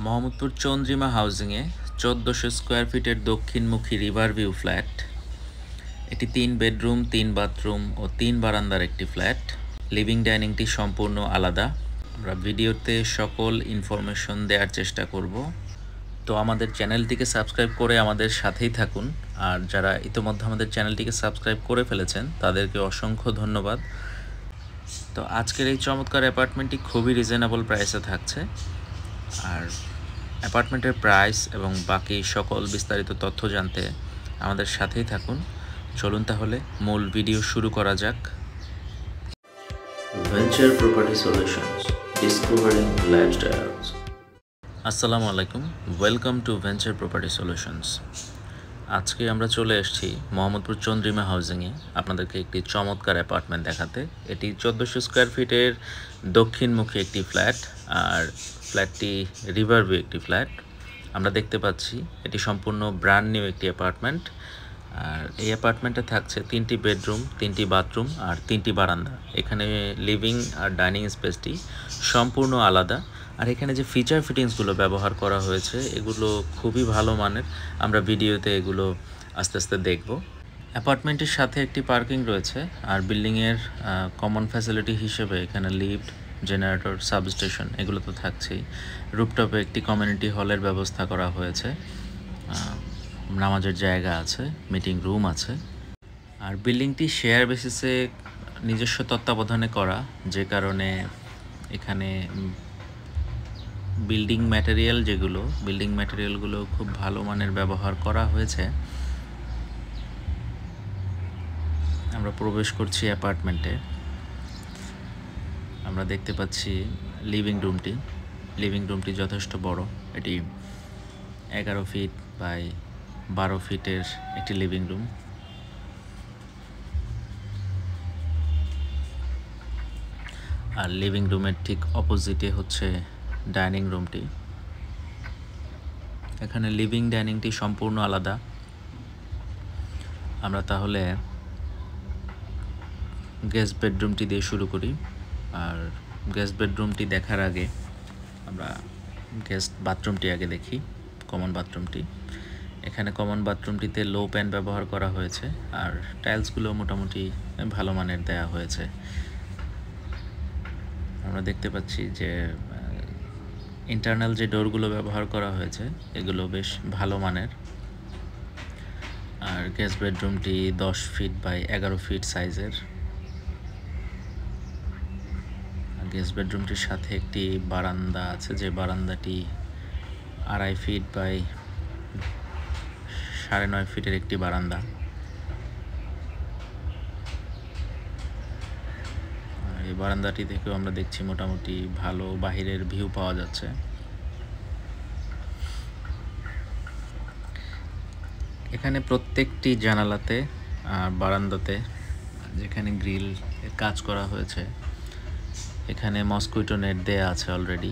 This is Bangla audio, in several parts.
মোহাম্মদপুর চন্দ্রিমা হাউজিংয়ে ১৪০০ স্কোয়ার ফিটের দক্ষিণমুখী রিভার ভিউ ফ্ল্যাট। এটি ৩ বেডরুম, ৩ বাথরুম ও ৩ বারান্দার একটি ফ্ল্যাট। লিভিং ডাইনিংটি সম্পূর্ণ আলাদা। আমরা ভিডিওতে সকল ইনফরমেশন দেওয়ার চেষ্টা করব। তো আমাদের চ্যানেলটিকে সাবস্ক্রাইব করে আমাদের সাথেই থাকুন। আর যারা ইতিমধ্যে আমাদের চ্যানেলটিকে সাবস্ক্রাইব করে ফেলেছেন তাদেরকে অসংখ্য ধন্যবাদ। তো আজকের এই চমৎকার অ্যাপার্টমেন্টটি খুবই রিজনেবল প্রাইসে থাকছে। আর অ্যাপার্টমেন্টের প্রাইস এবং বাকি সকল বিস্তারিত তথ্য জানতে আমাদের সাথেই থাকুন। চলুন তাহলে মূল ভিডিও শুরু করা যাক। Venture property solutions, discovering lifestyles. আসসালামু আলাইকুম, welcome to venture property solutions. আজকে আমরা চলে এসেছি মোহাম্মদপুর চন্দ্রিমা হাউজিংয়ে আপনাদেরকে একটি চমৎকার অ্যাপার্টমেন্ট দেখাতে। এটি ১৪০০ স্কোয়ার ফিটের দক্ষিণমুখী একটি ফ্ল্যাট। আর ফ্ল্যাটটি রিভার ভিউ একটি ফ্ল্যাট। আমরা দেখতে পাচ্ছি এটি সম্পূর্ণ ব্র্যান্ড নিউ একটি অ্যাপার্টমেন্ট। আর এই অ্যাপার্টমেন্টে থাকছে ৩টি বেডরুম, ৩টি বাথরুম আর ৩টি বারান্দা। এখানে লিভিং আর ডাইনিং স্পেসটি সম্পূর্ণ আলাদা। আর এখানে যে ফিচার ফিটিংসগুলো ব্যবহার করা হয়েছে এগুলো খুবই ভালো মানের। আমরা ভিডিওতে এগুলো আস্তে আস্তে দেখব। অ্যাপার্টমেন্টের সাথে একটি পার্কিং রয়েছে। আর বিল্ডিংয়ের কমন ফ্যাসিলিটি হিসেবে এখানে লিফট, জেনারেটর, সাবস্টেশন এগুলো তো থাকছেই। রুফটপে একটি কমিউনিটি হলের ব্যবস্থা করা হয়েছে। নামাজের জায়গা আছে, মিটিং রুম আছে। আর বিল্ডিংটি শেয়ার বেসিসে নিজস্ব তত্ত্বাবধানে করা, যে কারণে এখানে বিল্ডিং ম্যাটেরিয়ালগুলো খুব ভালো মানের ব্যবহার করা হয়েছে। আমরা প্রবেশ করছি অ্যাপার্টমেন্টে। আমরা দেখতে পাচ্ছি লিভিং রুমটি যথেষ্ট বড়। এটি ১১ ফিট বাই ১২ ফিটের একটি লিভিং রুম। আর লিভিং রুমের ঠিক অপোজিটে হচ্ছে ডাইনিং রুমটি। এখানে লিভিং ডাইনিংটি সম্পূর্ণ আলাদা। আমরা তাহলে গেস্ট বেডরুমটি দিয়ে শুরু করি। আর গেস্ট বেডরুমটি দেখার আগে আমরা গেস্ট বাথরুমটি আগে দেখি, কমন বাথরুমটি। এখানে কমন বাথরুমটিতে লো প্যান ব্যবহার করা হয়েছে। আর টাইলসগুলো মোটামুটি ভালো মানের দেয়া হয়েছে। আমরা দেখতে পাচ্ছি যে ইন্টারনাল যে ডোরগুলো ব্যবহার করা হয়েছে এগুলো বেশ ভালো মানের। আর গেস্ট বেডরুমটি ১০ ফিট বাই ১১ ফিট সাইজের। গেস্ট বেডরুমটির সাথে একটি বারান্দা আছে, যে বারান্দাটি ২.৫ ফিট বাই ৯.৫ ফিটের একটি বারান্দা। এই বারান্দাটি থেকেও আমরা দেখছি মোটামুটি ভালো বাহিরের ভিউ পাওয়া যাচ্ছে। এখানে প্রত্যেকটি জানালাতে আর বারান্দাতে যেখানে গ্রিল কাজ করা হয়েছে এখানে মসকুইটো নেট দেয়া আছে অলরেডি।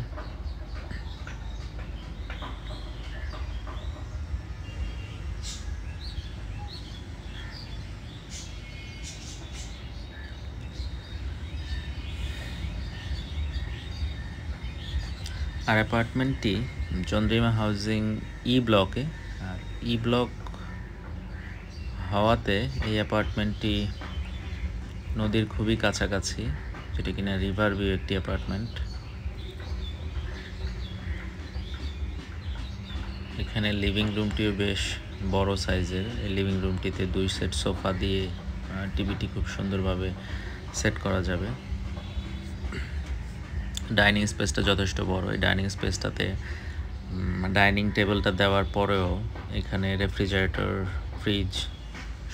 আর অ্যাপার্টমেন্টটি চন্দ্রিমা হাউজিং ব্লকে। আর ব্লক হওয়াতে এই অ্যাপার্টমেন্টটি নদীর খুবই কাছাকাছি, যেটি কিনা রিভার ভিউ একটি অ্যাপার্টমেন্ট। এখানে লিভিং রুমটিও বেশ বড় সাইজের। এই লিভিং রুমটিতে ২ সেট সোফা দিয়ে টিভিটি খুব সুন্দরভাবে সেট করা যাবে। ডাইনিং স্পেসটা যথেষ্ট বড়। এই ডাইনিং স্পেসটাতে ডাইনিং টেবিলটা দেওয়ার পরেও এখানে রেফ্রিজারেটর, ফ্রিজ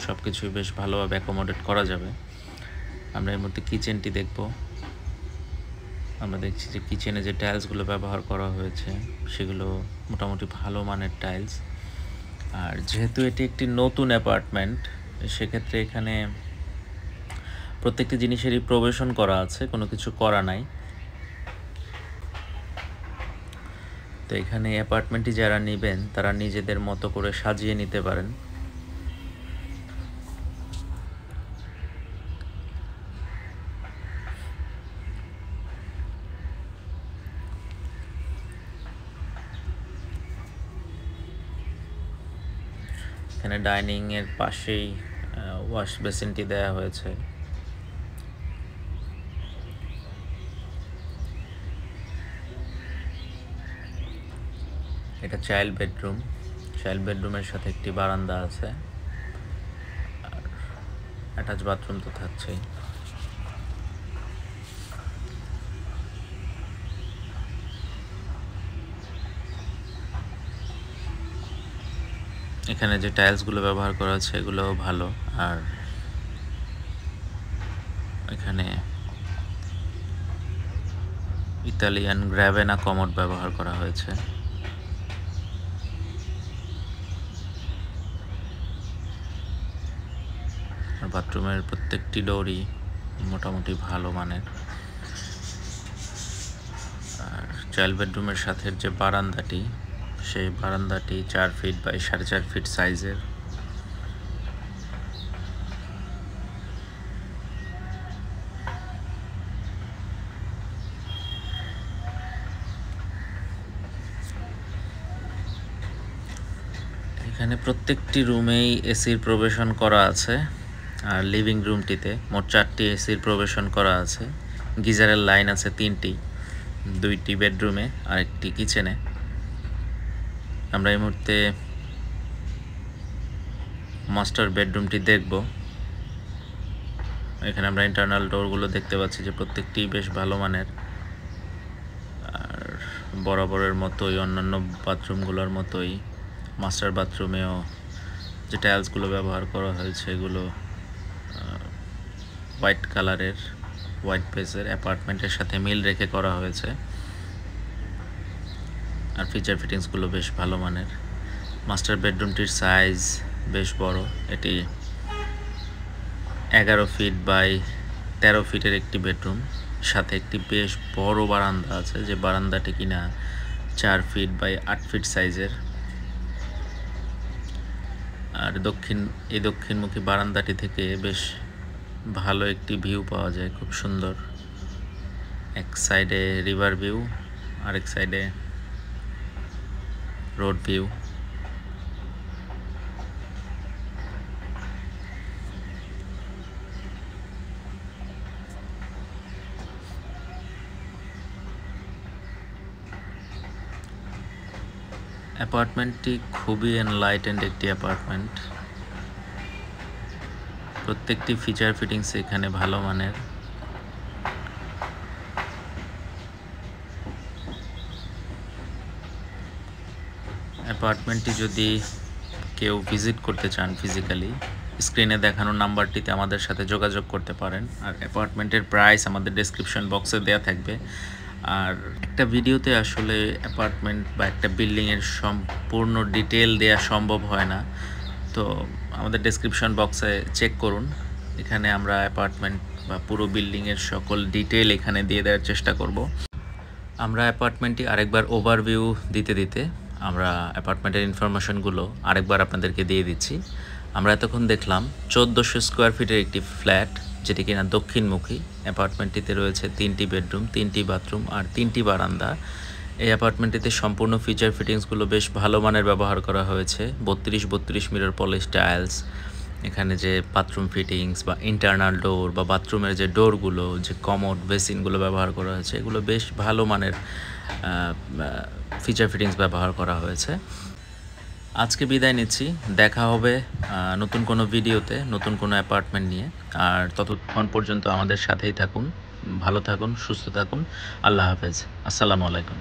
সব কিছুই বেশ ভালোভাবে অ্যাকোমোডেট করা যাবে। আমরা এর মধ্যে কিচেনটি দেখব। আমরা দেখছি যে কিচেনে যে টাইলসগুলো ব্যবহার করা হয়েছে সেগুলো মোটামুটি ভালো মানের টাইলস। আর যেহেতু এটি একটি নতুন অ্যাপার্টমেন্ট, সেক্ষেত্রে এখানে প্রত্যেকটি জিনিসেরই প্রবেশন করা আছে, কোনো কিছু করা নাই। তো এখানে অ্যাপার্টমেন্টটি যারা নেবেন তারা নিজেদের মতো করে সাজিয়ে নিতে পারেন। এখানে ডাইনিং এর পাশেই ওয়াশ বেসিনটি দেওয়া হয়েছে। এটা চাইল্ড বেডরুম। চাইল্ড বেডরুমের সাথে একটি বারান্দা আছে, আর অ্যাটাচ বাথরুম তো থাকছেই। এখানে যে টাইলসগুলো ব্যবহার করা আছে এগুলোও ভালো, আর এখানে ইতালিয়ান গ্র্যাভেনা কমোড ব্যবহার করা হয়েছে। আর বাথরুমের প্রত্যেকটি ডোরই মোটামুটি ভালো মানের। আর চাইল্ড বেডরুমের সাথে যে বারান্দাটি, সেই বারান্দাটি 4 ফিট বাই 4.5 ফিট সাইজের। এখানে প্রত্যেকটি রুমেই এসির প্রবেশন করা আছে, আর লিভিং রুমটিতে মোট 4টি এসির প্রবেশন করা আছে। গিজারের লাইন আছে 3টি, 2টি বেডরুমে আর একটি কিচেনে। আমরা এই মুহূর্তে মাস্টার বেডরুমটি দেখব। এখানে আমরা ইন্টারনাল ডোরগুলো দেখতে পাচ্ছি যে প্রত্যেকটি বেশ ভালো মানের, আর বরাবরের মতোই অন্যান্য বাথরুমগুলোর মতোই মাস্টার বাথরুমেও যে টাইলসগুলো ব্যবহার করা হয়েছে এগুলো হোয়াইট কালারের, হোয়াইট বেসের অ্যাপার্টমেন্টের সাথে মিল রেখে করা হয়েছে। আর ফিচার ফিটিংসগুলো বেশ ভালো মানের। মাস্টার বেডরুমটির সাইজ বেশ বড়, এটি 11 ফিট বাই 13 ফিটের একটি বেডরুম, সাথে একটি বেশ বড় বারান্দা আছে, যে বারান্দাটি কিনা 4 ফিট বাই 8 ফিট সাইজের। আর এই দক্ষিণমুখী বারান্দাটি থেকে বেশ ভালো একটি ভিউ পাওয়া যায়, খুব সুন্দর। এক সাইডে রিভার ভিউ, আরেক সাইডে রোড ভিউ। অ্যাপার্টমেন্টটি খুবই এনলাইটেন্ড একটি অ্যাপার্টমেন্ট। প্রত্যেকটি ফিচার ফিটিংস এখানে ভালো মানের। অ্যাপার্টমেন্টটি যদি কেউ ভিজিট করতে চান ফিজিক্যালি, স্ক্রিনে দেখানো নাম্বারটিতে আমাদের সাথে যোগাযোগ করতে পারেন। আর অ্যাপার্টমেন্টের প্রাইস আমাদের ডেসক্রিপশন বক্সে দেওয়া থাকবে। আর একটা ভিডিওতে আসলে অ্যাপার্টমেন্ট বা একটা বিল্ডিংয়ের সম্পূর্ণ ডিটেল দেওয়া সম্ভব হয় না, তো আমাদের ডেসক্রিপশন বক্সে চেক করুন। এখানে আমরা অ্যাপার্টমেন্ট বা পুরো বিল্ডিংয়ের সকল ডিটেল এখানে দিয়ে দেওয়ার চেষ্টা করব। আমরা অ্যাপার্টমেন্টটি আরেকবার ওভারভিউ দিতে আমরা অ্যাপার্টমেন্টের ইনফরমেশনগুলো আরেকবার আপনাদেরকে দিয়ে দিচ্ছি। আমরা এতক্ষণ দেখলাম 1400 স্কোয়ার ফিটের একটি ফ্ল্যাট, যেটি কিনা দক্ষিণমুখী। অ্যাপার্টমেন্টটিতে রয়েছে 3টি বেডরুম, 3টি বাথরুম আর 3টি বারান্দা। এই অ্যাপার্টমেন্টটিতে সম্পূর্ণ ফিচার ফিটিংসগুলো বেশ ভালো মানের ব্যবহার করা হয়েছে। 32 মিরর পলিশ টাইলস, এখানে যে বাথরুম ফিটিংস বা ইন্টারনাল ডোর বা বাথরুমের যে ডোরগুলো, যে কমোড বেসিনগুলো ব্যবহার করা হয়েছে, এগুলো বেশ ভালো মানের ফিচার ফিটিংস ব্যবহার করা হয়েছে। আজকে বিদায় নিচ্ছি, দেখা হবে নতুন কোনো ভিডিওতে, নতুন কোনো অ্যাপার্টমেন্ট নিয়ে। আর ততক্ষণ পর্যন্ত আমাদের সাথেই থাকুন, ভালো থাকুন, সুস্থ থাকুন। আল্লাহ হাফেজ, আসসালামু আলাইকুম।